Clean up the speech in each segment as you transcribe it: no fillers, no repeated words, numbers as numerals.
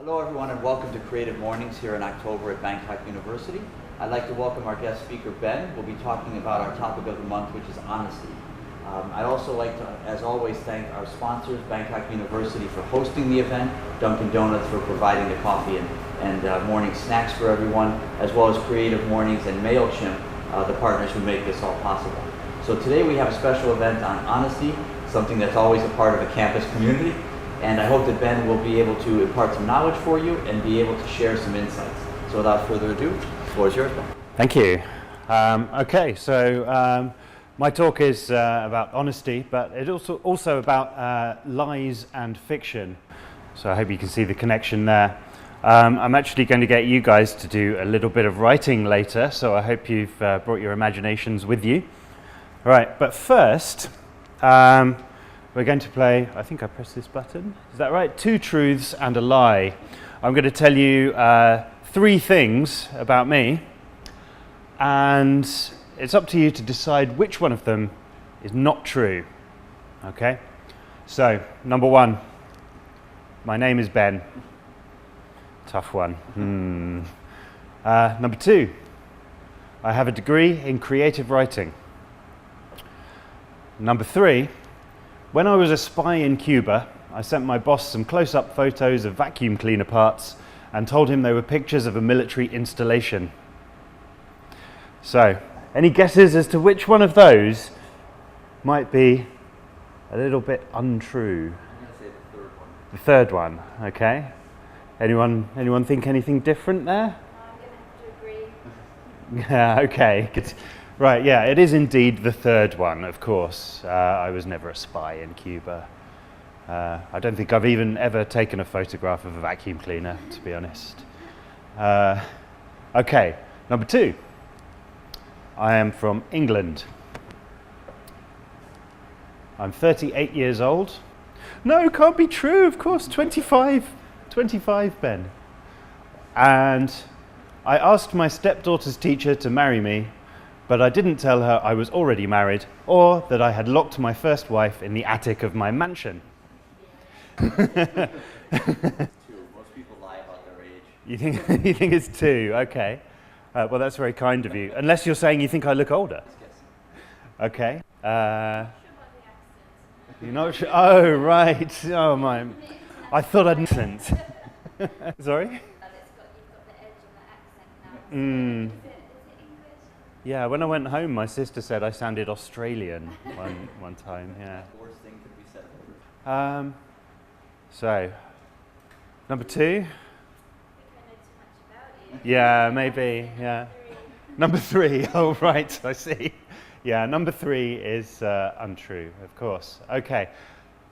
Hello everyone and welcome to Creative Mornings here in October at Bangkok University. I'd like to welcome our guest speaker Ben. We'll be talking about our topic of the month, which is honesty. I'd also like to, as always, thank our sponsors, Bangkok University for hosting the event, Dunkin' Donuts for providing the coffee and morning snacks for everyone, as well as Creative Mornings and MailChimp, the partners who make this all possible. So today we have a special event on honesty, something that's always a part of a campus community. And I hope that Ben will be able to impart some knowledge for you and be able to share some insights. So without further ado, the floor is yours, Ben. Thank you. My talk is about honesty, but it's also about lies and fiction. So I hope you can see the connection there. I'm actually going to get you guys to do a little bit of writing later, so I hope you've brought your imaginations with you. All right, but first, we're going to play, I think I pressed this button, is that right? 2 truths and a lie. I'm going to tell you 3 things about me, and it's up to you to decide which one of them is not true. Okay? So, number 1, my name is Ben. Tough one. Number 2, I have a degree in creative writing. Number 3, when I was a spy in Cuba, I sent my boss some close-up photos of vacuum cleaner parts and told him they were pictures of a military installation. So, any guesses as to which one of those might be a little bit untrue? I'm going to say the third one. The third one, okay. Anyone think anything different there? I'm going to have to agree. Yeah, okay. Good. Right, yeah, it is indeed the third one, of course. I was never a spy in Cuba. I don't think I've even ever taken a photograph of a vacuum cleaner, to be honest. Okay, number 2. I am from England. I'm 38 years old. No, can't be true, of course, 25, Ben. And I asked my stepdaughter's teacher to marry me, but I didn't tell her I was already married or that I had locked my first wife in the attic of my mansion. 2. Most people lie about their age. You think it's 2? Okay. Well, that's very kind of you. Unless you're saying you think I look older. Okay. You're not sure? Oh, right. Oh, my. I thought I'd listened. Sorry? You've got the edge of the accent now. Is it English? Yeah, when I went home, my sister said I sounded Australian one time, yeah. The worst thing could be said. So, number 2? I think I know too much about you. Yeah, maybe, yeah. Number 3, oh right, I see. Yeah, number 3 is untrue, of course. Okay,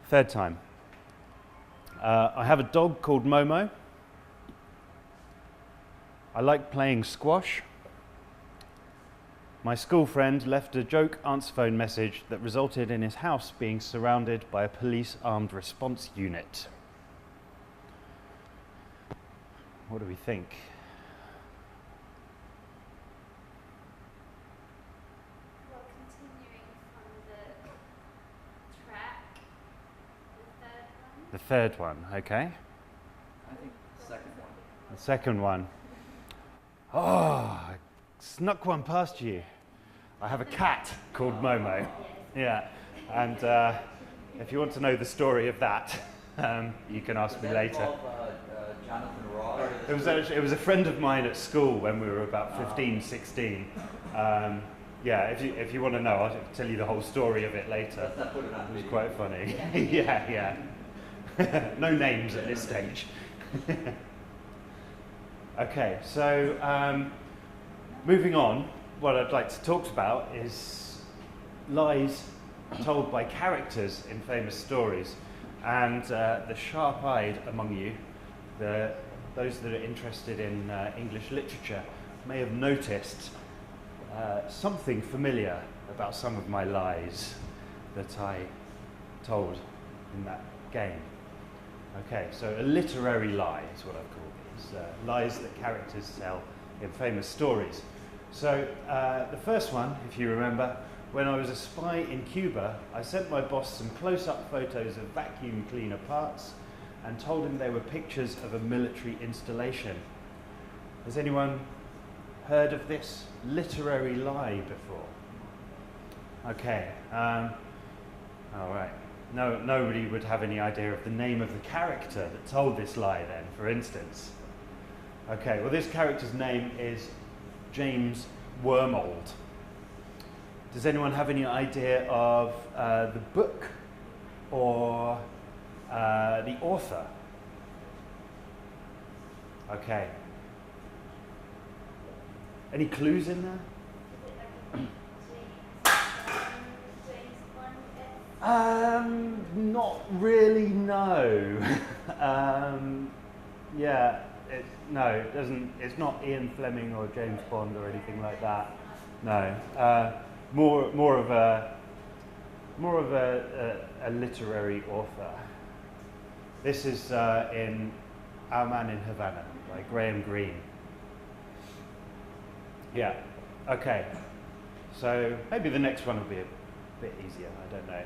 third time. I have a dog called Momo. I like playing squash. My school friend left a joke answer phone message that resulted in his house being surrounded by a police armed response unit. What do we think? Well, continuing from the track, the third one. The third one, okay. I think the second one. The second one. Oh, I snuck one past you. I have a cat called Momo. Yeah, and if you want to know the story of that, you can ask me later. Jonathan Raw. It was a friend of mine at school when we were about 15, 16. Yeah, if you want to know, I'll tell you the whole story of it later. Let's not put it on It was video. quite funny. Yeah. No names at this stage. Okay, so moving on, what I'd like to talk about is lies told by characters in famous stories. And the sharp-eyed among you, those that are interested in English literature, may have noticed something familiar about some of my lies that I told in that game. Okay, so a literary lie is what I've called these, lies that characters tell in famous stories. So the first one, if you remember, when I was a spy in Cuba, I sent my boss some close-up photos of vacuum cleaner parts and told him they were pictures of a military installation. Has anyone heard of this literary lie before? Okay. All right. No, nobody would have any idea of the name of the character that told this lie then, for instance. Okay, well this character's name is James Wormold. Does anyone have any idea of the book or the author? Okay. Any clues in there? Not really, no. Yeah, it doesn't, it's not Ian Fleming or James Bond or anything like that. No. More of a literary author. This is in Our Man in Havana by Graham Greene. Yeah, okay. So maybe the next one will be a bit easier, I don't know.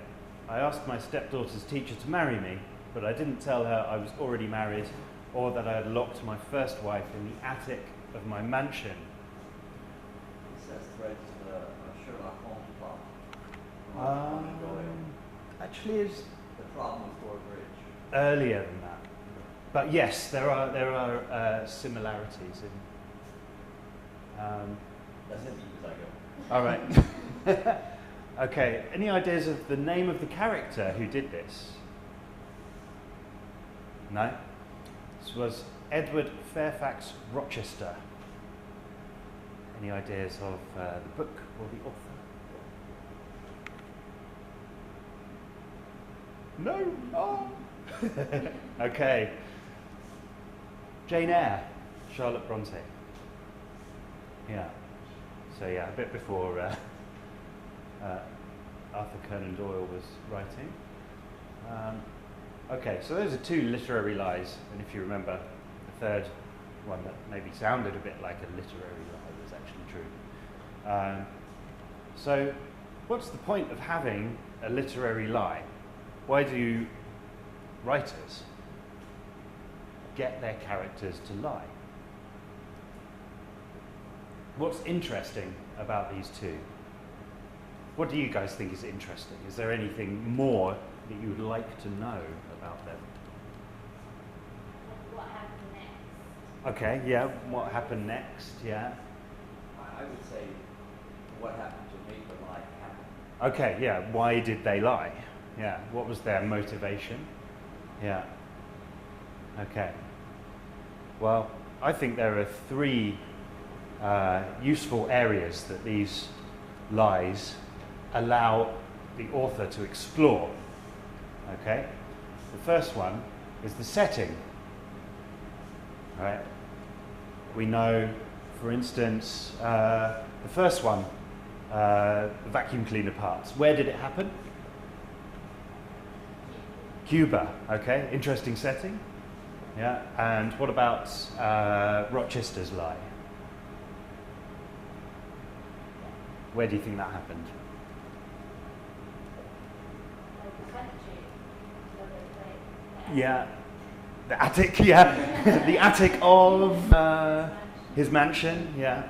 I asked my stepdaughter's teacher to marry me, but I didn't tell her I was already married or that I had locked my first wife in the attic of my mansion. It says threads to the Sherlock Holmes plot. Actually, is The Problem with Fort Bridge. earlier than that. But yes, there are similarities in. That's it, because I go. All right. Okay. Any ideas of the name of the character who did this? No. This was Edward Fairfax Rochester. Any ideas of the book or the author? No. Oh. Okay. Jane Eyre, Charlotte Bronte. Yeah. So yeah, a bit before Arthur Conan Doyle was writing. Okay, so those are two literary lies, and if you remember, the third one that maybe sounded a bit like a literary lie was actually true. So, what's the point of having a literary lie? Why do writers get their characters to lie? What's interesting about these two? What do you guys think is interesting? Is there anything more that you would like to know about them? What happened next? Okay, yeah, what happened next, yeah. I would say what happened to make the lie happen. Okay, yeah, why did they lie? Yeah, what was their motivation? Yeah. Okay. Well, I think there are three useful areas that these lies allow the author to explore. Okay? The first one is the setting. Right? We know, for instance, the first one, the vacuum cleaner parts. Where did it happen? Cuba. Okay, interesting setting. Yeah, and what about Rochester's lie? Where do you think that happened? Yeah, the attic, yeah. The attic of his mansion, yeah.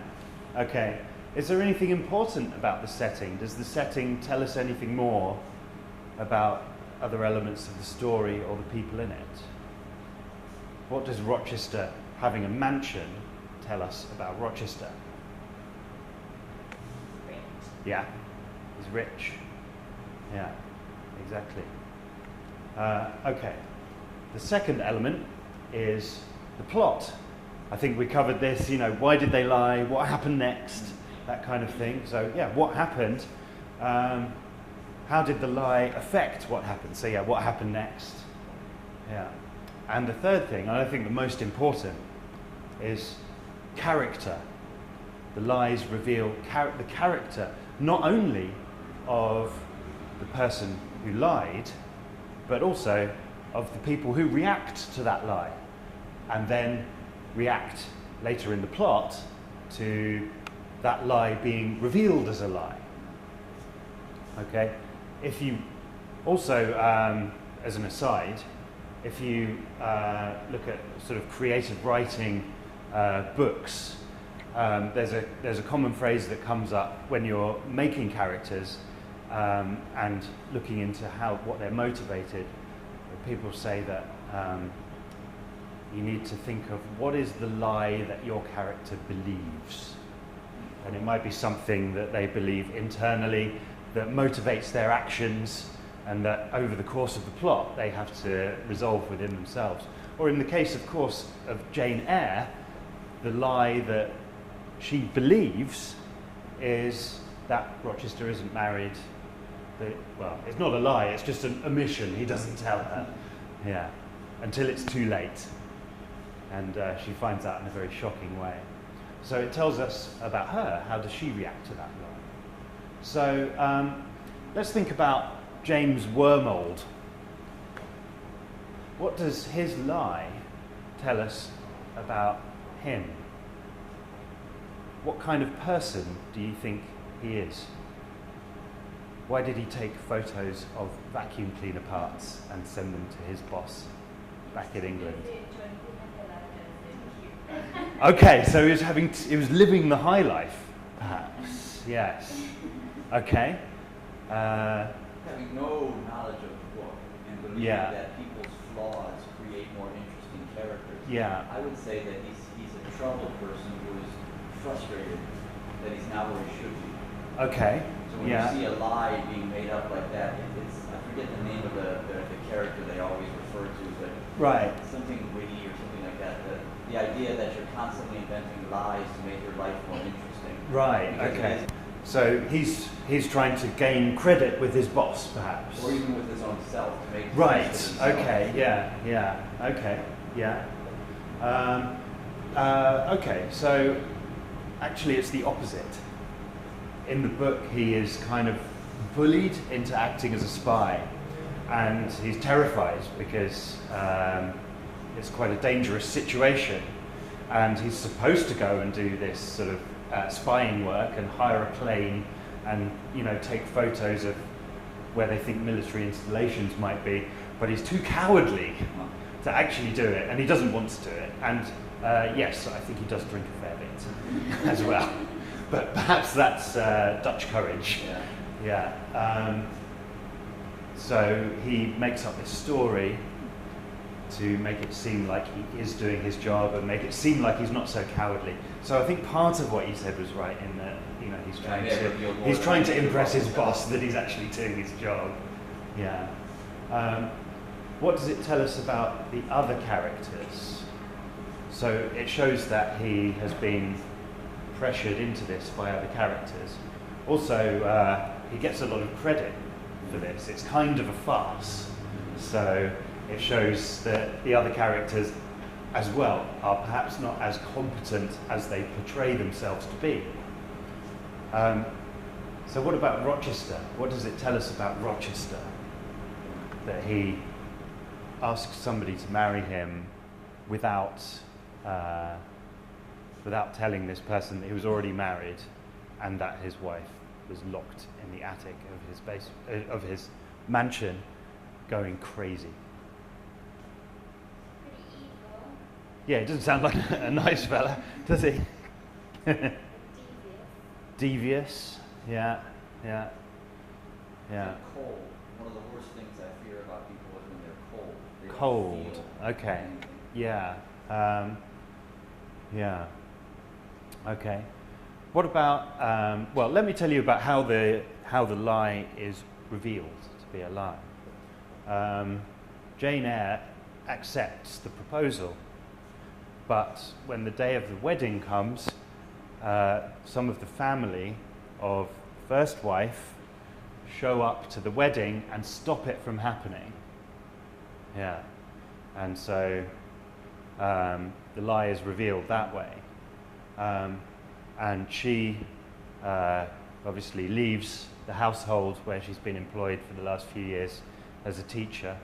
Okay. Is there anything important about the setting? Does the setting tell us anything more about other elements of the story or the people in it? What does Rochester having a mansion tell us about Rochester? Rich. Yeah, he's rich. Yeah, exactly. Okay. The second element is the plot. I think we covered this, you know, why did they lie? What happened next? That kind of thing. So, yeah, what happened? How did the lie affect what happened? So, yeah, what happened next? Yeah. And the third thing, and I think the most important, is character. The lies reveal the character not only of the person who lied, but also of the people who react to that lie, and then react later in the plot to that lie being revealed as a lie. Okay? If you also, as an aside, if you look at sort of creative writing books, there's a common phrase that comes up when you're making characters and looking into what they're motivated. People say that you need to think of what is the lie that your character believes. And it might be something that they believe internally that motivates their actions and that over the course of the plot they have to resolve within themselves. Or in the case, of course, of Jane Eyre, the lie that she believes is that Rochester isn't married. Well, it's not a lie, it's just an omission. He doesn't tell her, yeah, until it's too late. And she finds out in a very shocking way. So it tells us about her. How does she react to that lie? So let's think about James Wormold. What does his lie tell us about him? What kind of person do you think he is? Why did he take photos of vacuum cleaner parts and send them to his boss back in England? Okay, so he was living the high life, perhaps. Yes. Okay. Having no knowledge of the book and believing that people's flaws create more interesting characters. Yeah. I would say that he's a troubled person who is frustrated that he's not where he should be. Okay. So when you see a lie being made up like that, I forget the name of the character they always refer to, but something witty or something like that. The idea that you're constantly inventing lies to make your life more interesting. Right. Okay. So he's trying to gain credit with his boss, perhaps, or even with his own self to make. Right. Okay. Yeah. Okay. Yeah. Okay. So actually, it's the opposite. In the book, he is kind of bullied into acting as a spy, and he's terrified because it's quite a dangerous situation, and he's supposed to go and do this sort of spying work and hire a plane and take photos of where they think military installations might be, but he's too cowardly to actually do it, and he doesn't want to do it. And yes, I think he does drink a fair bit as well. But perhaps that's Dutch courage. Yeah. So he makes up this story to make it seem like he is doing his job and make it seem like he's not so cowardly. So I think part of what you said was right in that he's trying to impress his boss that he's actually doing his job. Yeah. What does it tell us about the other characters? So it shows that he has been pressured into this by other characters. Also, he gets a lot of credit for this. It's kind of a farce. So it shows that the other characters as well are perhaps not as competent as they portray themselves to be. So what about Rochester? What does it tell us about Rochester? That he asks somebody to marry him without telling this person that he was already married and that his wife was locked in the attic of his mansion, going crazy. Pretty evil. Yeah, he doesn't sound like a nice fella, does he? Devious. Devious. Yeah. Cold. One of the worst things I fear about people is when they're cold. They don't Cold. feel Okay. anything. Yeah. Okay. What about? Well, let me tell you about how the lie is revealed to be a lie. Jane Eyre accepts the proposal, but when the day of the wedding comes, some of the family of first wife show up to the wedding and stop it from happening. Yeah, and so the lie is revealed that way. And she obviously leaves the household where she's been employed for the last few years as a teacher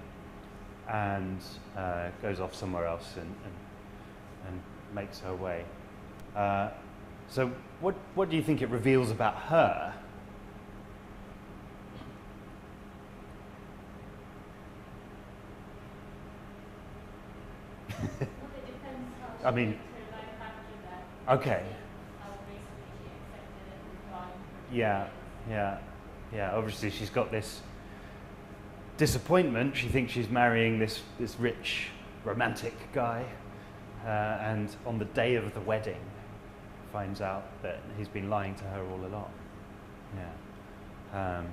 and goes off somewhere else and makes her way. So what do you think it reveals about her? I mean, okay. Yeah, yeah, yeah. Obviously, she's got this disappointment. She thinks she's marrying this rich, romantic guy, and on the day of the wedding, finds out that he's been lying to her all along. Yeah.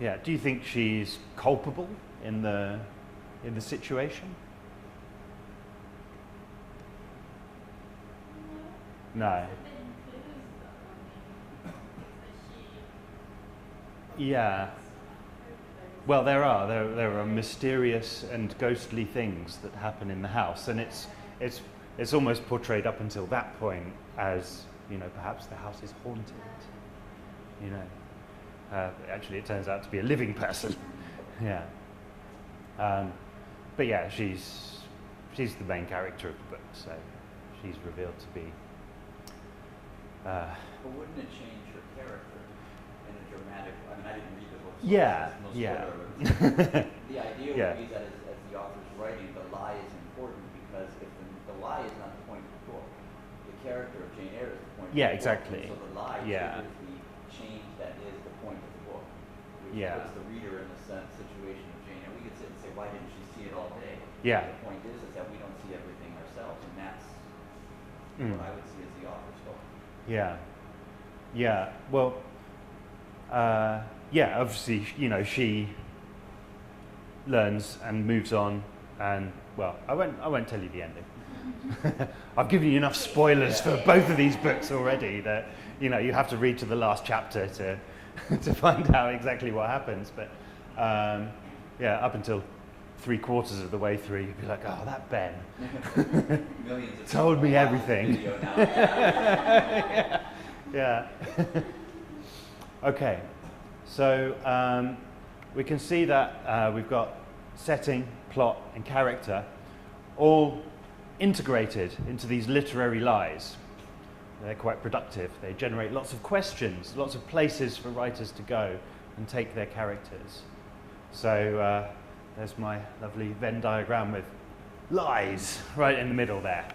Yeah. Do you think she's culpable in the situation? No. Yeah. Well, there are mysterious and ghostly things that happen in the house, and it's almost portrayed up until that point as, you know, perhaps the house is haunted. You know, actually, it turns out to be a living person. Yeah. But yeah, she's the main character of the book, so she's revealed to be. But wouldn't it change her character in a dramatic? I mean, I didn't read the book. So Yeah, no yeah. The idea would be that as the author's writing, the lie is important because if the lie is not the point of the book, the character of Jane Eyre is the point. Yeah, of the exactly. book. So the lie Yeah. is the change that is the point of the book, which Yeah. puts the reader in the situation of Jane Eyre. We could sit and say, why didn't she see it all day? Yeah. The point is that we don't see everything ourselves, and that's what I would see as the author's goal. Yeah, yeah. Well, yeah. Obviously, you know, she learns and moves on, and well, I won't tell you the ending. I've given you enough spoilers for both of these books already that, you know, you have to read to the last chapter to to find out exactly what happens. But yeah, up until 3/4 of the way through, you'd be like, oh, that Ben told me everything. Yeah. Okay, so we can see that we've got setting, plot, and character all integrated into these literary lies. They're quite productive. They generate lots of questions, lots of places for writers to go and take their characters. So there's my lovely Venn diagram with lies right in the middle there.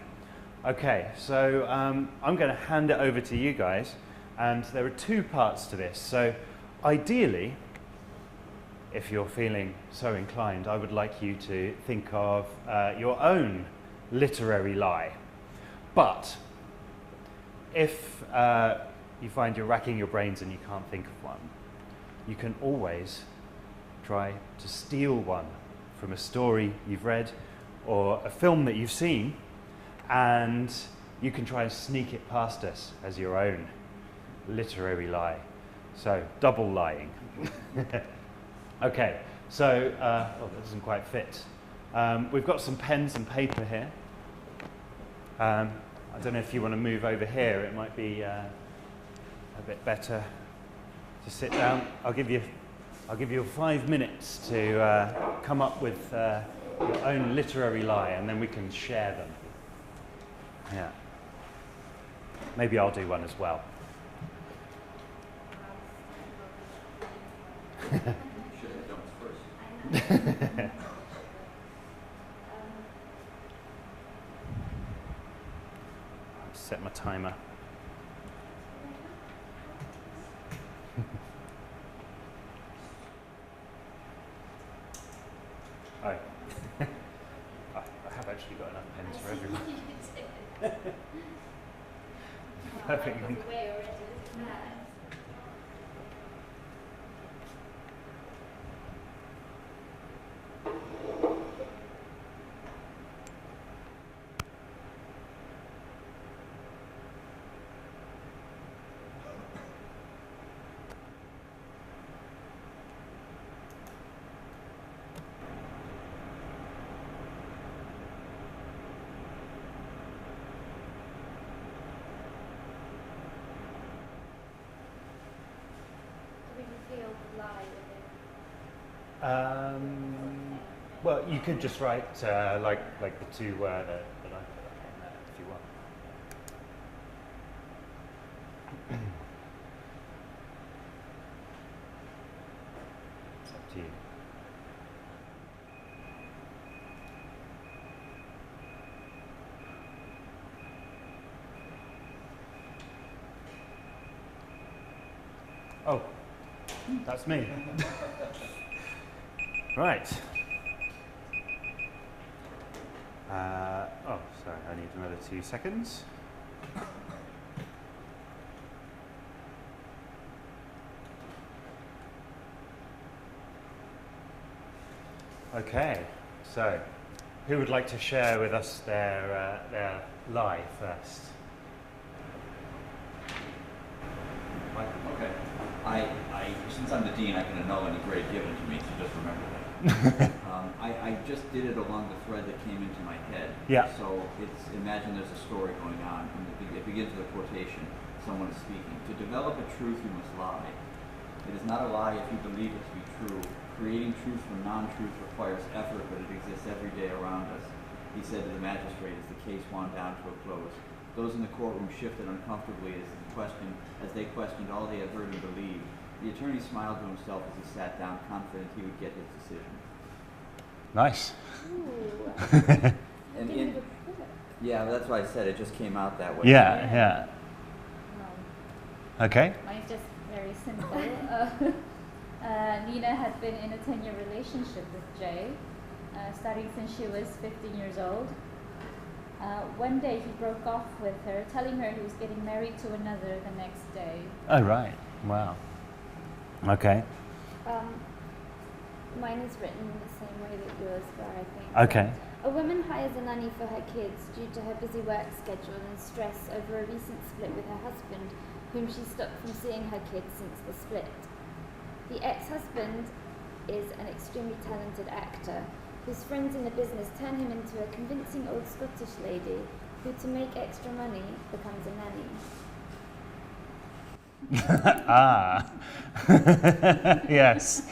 Okay, so I'm going to hand it over to you guys, and there are 2 parts to this. So ideally, if you're feeling so inclined, I would like you to think of your own literary lie. But if you find you're racking your brains and you can't think of one, you can always try to steal one from a story you've read or a film that you've seen, and you can try and sneak it past us as your own literary lie. So, double lying. Okay, so, oh, that doesn't quite fit. We've got some pens and paper here. I don't know if you want to move over here, it might be a bit better to sit down. I'll give you 5 minutes to come up with your own literary lie, and then we can share them. Yeah. Maybe I'll do one as well. Should have done first. Set my timer. Oh. I have actually got enough pens for everyone. Perfect. Well, you could just write like the 2 that I put up on there if you want. It's up to you. Oh, that's me. Right. Oh, sorry, I need another 2 seconds. Okay, so who would like to share with us their lie first? Okay. Since I'm the dean, I can annul any grade given to me, so just remember that. I just did it along the thread that came into my head. Yeah. So imagine there's a story going on, and it begins with a quotation. Someone is speaking. To develop a truth, you must lie. It is not a lie if you believe it to be true. Creating truth from non-truth requires effort, but it exists every day around us. He said to the magistrate as the case wound down to a close. Those in the courtroom shifted uncomfortably as they questioned all they had heard and believed. The attorney smiled to himself as he sat down, confident he would get his decision. Nice. Yeah, that's why I said it just came out that way. Yeah. Okay. Mine's just very simple. Nina had been in a 10-year relationship with Jay, starting since she was 15 years old. One day he broke off with her, telling her he was getting married to another the next day. Oh, right. Wow. Okay. Mine is written the same way that yours were, I think. Okay. A woman hires a nanny for her kids due to her busy work schedule and stress over a recent split with her husband, whom she stopped from seeing her kids since the split. The ex-husband is an extremely talented actor, whose friends in the business turn him into a convincing old Scottish lady who, to make extra money, becomes a nanny. Yes.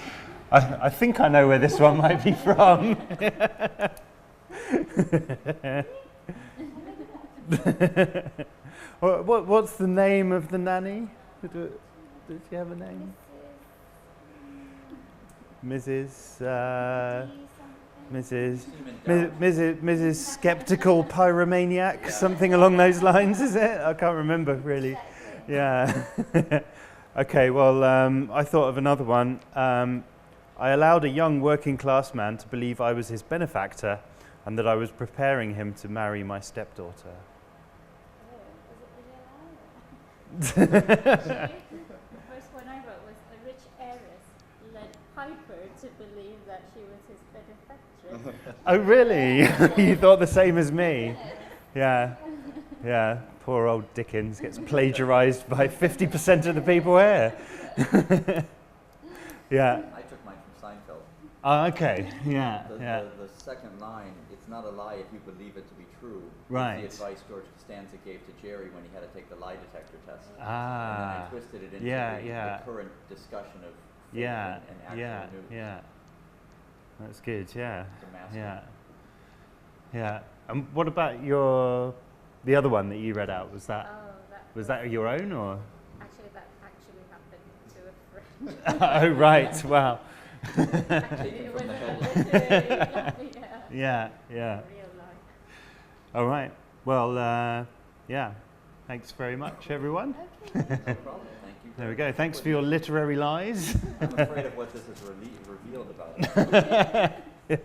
I think I know where this one might be from. What's the name of the nanny? Does she have a name? Mrs. Skeptical Pyromaniac, something along those lines, is it? I can't remember really. Yeah. Okay, well, I thought of another one. I allowed a young working class man to believe I was his benefactor and that I was preparing him to marry my stepdaughter. The first one I wrote was a rich heiress led Piper to believe that she was his benefactress. Oh, really? You thought the same as me? Yeah. Yeah. Poor old Dickens gets plagiarized by 50% of the people here. Yeah. I took mine from Seinfeld. Oh, okay. Yeah. The second line, it's not a lie if you believe it to be true. Right. It's the advice George Costanza gave to Jerry when he had to take the lie detector test. Ah. And then I twisted it into the current discussion of fiction and actual news. Yeah. That's good. Yeah. It's a master. Yeah. And what about the other one that you read out? Was that your own or? Actually, that actually happened to a friend. Oh, right. Wow. Actually, it was a literary, Yeah. real life. All right. Well, yeah. Thanks very much, everyone. No problem. Thank you. There we go. Thanks for your literary lies. I'm afraid of what this has revealed about us. Yeah.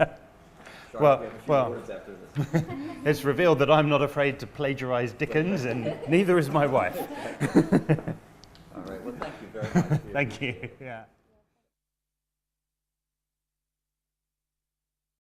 Sorry, Well- we have a few well. words after this. It's revealed that I'm not afraid to plagiarize Dickens, and neither is my wife. All right. Well, thank you very much. Thank you. Yeah.